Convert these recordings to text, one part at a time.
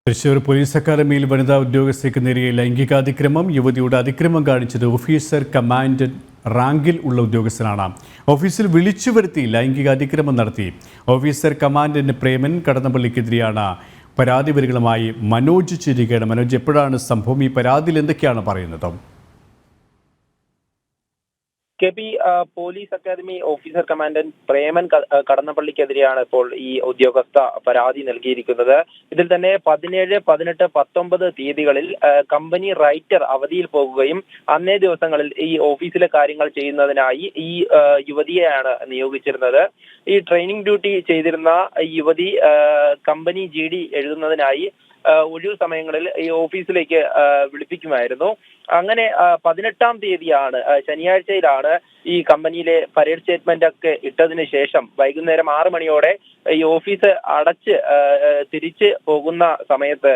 Thrissur police അക്കാദമിയിൽ വനിതാ ഉദ്യോഗസ്ഥയ്ക്ക് നേരിയ ലൈംഗികാതിക്രമം. യുവതിയുടെ അതിക്രമം കാണിച്ചത് ഓഫീസർ കമാൻഡന്റ് റാങ്കിൽ ഉള്ള ഉദ്യോഗസ്ഥനാണ്. ഓഫീസിൽ വിളിച്ചു വരുത്തി ലൈംഗികാതിക്രമം നടത്തി. ഓഫീസർ കമാൻഡന്റ് പ്രേമൻ കടന്നപ്പള്ളിക്കെതിരെയാണ് പരാതി വരികളുമായി മനോജ് ചിരികയാണ്. മനോജ്, എപ്പോഴാണ് സംഭവം? ഈ പരാതിയിൽ എന്തൊക്കെയാണ് പറയുന്നത്? K P. Police academy officer commandant Preman കടന്നപ്പള്ളിക്കെതിരെയാണ് ഇപ്പോൾ ഈ ഉദ്യോഗസ്ഥ പരാതി നൽകിയിരിക്കുന്നത്. ഇതിൽ തന്നെ 17, 18, 19 തീയതികളിൽ കമ്പനി റൈറ്റർ അവധിയിൽ പോകുകയും അന്നേ ദിവസങ്ങളിൽ ഈ ഓഫീസിലെ കാര്യങ്ങൾ ചെയ്യുന്നതിനായി ഈ യുവതിയെയാണ് നിയോഗിച്ചിരുന്നത്. ഈ ട്രെയിനിങ് ഡ്യൂട്ടി ചെയ്തിരുന്ന യുവതി കമ്പനി GD എഴുതുന്നതിനായി ഒഴിവു സമയങ്ങളിൽ ഈ ഓഫീസിലേക്ക് വിളിപ്പിക്കുമായിരുന്നു. അങ്ങനെ 18-ാം തീയതിയാണ്, ശനിയാഴ്ചയിലാണ് ഈ കമ്പനിയിലെ പരേഡ് സ്റ്റേറ്റ്മെന്റ് ഒക്കെ ഇട്ടതിന് ശേഷം വൈകുന്നേരം 6 മണിയോടെ ഈ ഓഫീസ് അടച്ച് തിരിച്ച് പോകുന്ന സമയത്ത്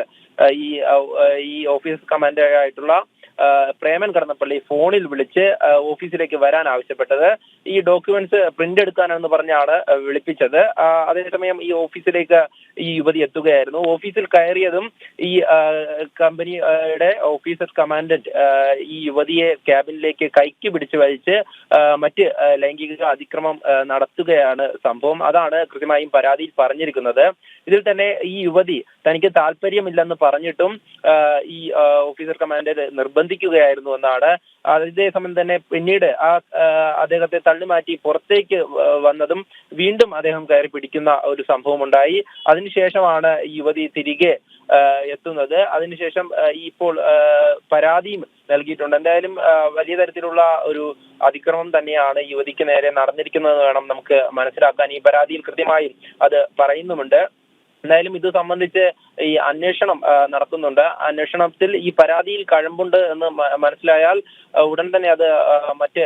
ഈ ഓഫീസ് കമാൻഡർ ആയിട്ടുള്ള പ്രേമൻ കടന്നപ്പള്ളി ഫോണിൽ വിളിച്ച് ഓഫീസിലേക്ക് വരാൻ ആവശ്യപ്പെട്ടത്. ഈ ഡോക്യുമെന്റ്സ് പ്രിന്റ് എടുക്കാനെന്ന് പറഞ്ഞാണ് വിളിപ്പിച്ചത്. അതേസമയം ഈ ഓഫീസിലേക്ക് ഈ യുവതി എത്തുകയായിരുന്നു. ഓഫീസിൽ കയറിയതും ഈ കമ്പനിയുടെ ഓഫീസർ കമാൻഡന്റ് ഈ യുവതിയെ ക്യാബിനിലേക്ക് കൈക്ക് പിടിച്ചു വലിച്ച് മറ്റ് ലൈംഗിക അതിക്രമം നടത്തുകയാണ് സംഭവം. അതാണ് കൃത്യമായും പരാതിയിൽ പറഞ്ഞിരിക്കുന്നത്. ഇതിൽ തന്നെ ഈ യുവതി തനിക്ക് താല്പര്യമില്ലെന്ന് പറഞ്ഞിട്ടും ഈ ഓഫീസർ കമാൻഡന്റ് നിർബന്ധിക്കുകയായിരുന്നു എന്നാണ്. അതേസമയം തന്നെ പിന്നീട് അദ്ദേഹത്തെ തള്ളിമാറ്റി പുറത്തേക്ക് വന്നതും വീണ്ടും അദ്ദേഹം കയറി പിടിക്കുന്ന ഒരു സംഭവം ഉണ്ടായി. അതിനുശേഷമാണ് യുവതി തിരികെ എത്തുന്നത്. അതിനുശേഷം ഇപ്പോൾ പരാതിയും നൽകിയിട്ടുണ്ട്. എന്തായാലും വലിയ തരത്തിലുള്ള ഒരു അതിക്രമം തന്നെയാണ് യുവതിക്ക് നേരെ നടന്നിരിക്കുന്നത് വേണം നമുക്ക് മനസ്സിലാക്കാൻ. ഈ പരാതിയിൽ കൃത്യമായും അത് പറയുന്നുമുണ്ട്. എന്തായാലും ഇത് സംബന്ധിച്ച് ഈ അന്വേഷണം നടത്തുന്നുണ്ട്. അന്വേഷണത്തിൽ ഈ പരാതിയിൽ കഴമ്പുണ്ട് എന്ന് മനസ്സിലായാൽ ഉടൻ തന്നെ അത് മറ്റ്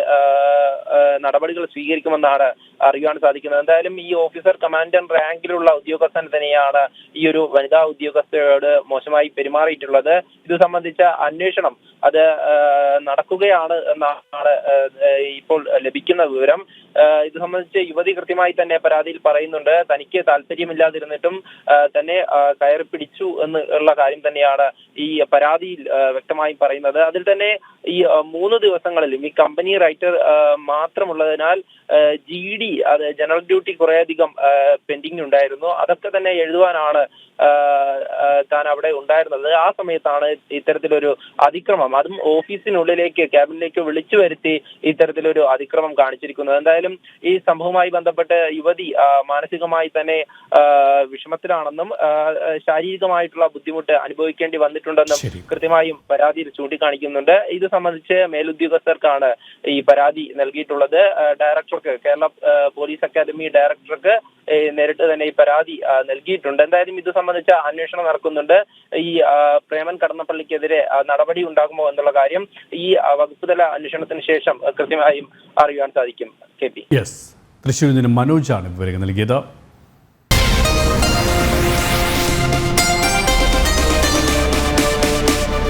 നടപടികൾ സ്വീകരിക്കുമെന്നാണ് അറിയാൻ സാധിക്കുന്നത്. എന്തായാലും ഈ ഓഫീസർ കമാൻഡന്റ് റാങ്കിലുള്ള ഉദ്യോഗസ്ഥൻ തന്നെയാണ് ഈ ഒരു വനിതാ ഉദ്യോഗസ്ഥയോട് മോശമായി പെരുമാറിയിട്ടുള്ളത്. ഇത് സംബന്ധിച്ച അന്വേഷണം അത് നടക്കുകയാണ് എന്നാണ് ഇപ്പോൾ ലഭിക്കുന്ന വിവരം. ഇത് സംബന്ധിച്ച് യുവതി കൃത്യമായി തന്നെ പരാതിയിൽ പറയുന്നുണ്ട്. തനിക്ക് താല്പര്യമില്ലാതിരുന്നിട്ടും തന്നെ കയറി പിടിച്ചു എന്നുള്ള കാര്യം തന്നെയാണ് ഈ പരാതിയിൽ വ്യക്തമായി പറയുന്നത്. അതിൽ തന്നെ ഈ 3 ദിവസങ്ങളിലും ഈ കമ്പനി റൈറ്റർ മാത്രമുള്ളതിനാൽ GD, അത് ജനറൽ ഡ്യൂട്ടി കുറേയധികം പെൻഡിങ് ഉണ്ടായിരുന്നു. അതൊക്കെ തന്നെ എഴുതുവാനാണ് താൻ അവിടെ ഉണ്ടായിരുന്നത്. ആ സമയത്താണ് ഇത്തരത്തിലൊരു അതിക്രമം, അതും ഓഫീസിനുള്ളിലേക്ക് ക്യാബിനിലേക്ക് വിളിച്ചു വരുത്തി ഇത്തരത്തിലൊരു അതിക്രമം കാണിച്ചിരിക്കുന്നത്. എന്തായാലും ഈ സംഭവവുമായി ബന്ധപ്പെട്ട് യുവതി മാനസികമായി തന്നെ വിഷമത്തിലാണെന്നും ശാരീരികമായിട്ടുള്ള ബുദ്ധിമുട്ട് അനുഭവിക്കേണ്ടി വന്നിട്ടുണ്ടെന്നും കൃത്യമായും പരാതിയിൽ ചൂണ്ടിക്കാണിക്കുന്നുണ്ട്. ഇത് സംബന്ധിച്ച് മേലുദ്യോഗസ്ഥർക്കാണ് ഈ പരാതി നൽകിയിട്ടുള്ളത്. ഡയറക്ടർക്ക്, കേരള പോലീസ് അക്കാദമി ഡയറക്ടർക്ക് നേരിട്ട് തന്നെ ഈ പരാതി നൽകിയിട്ടുണ്ട്. എന്തായാലും ഇത് സംബന്ധിച്ച അന്വേഷണം നടക്കുന്നുണ്ട്. ഈ പ്രേമൻ കടന്നപ്പള്ളിക്കെതിരെ നടപടി ഉണ്ടാകുമോ എന്നുള്ള കാര്യം ഈ വകുപ്പ് തല അന്വേഷണത്തിന് ശേഷം കൃത്യമായും അറിയാൻ സാധിക്കും. KP. തൃശ്ശൂരിൽ നിന്ന് മനോജാണ് വിവരങ്ങൾ നൽകിയത്.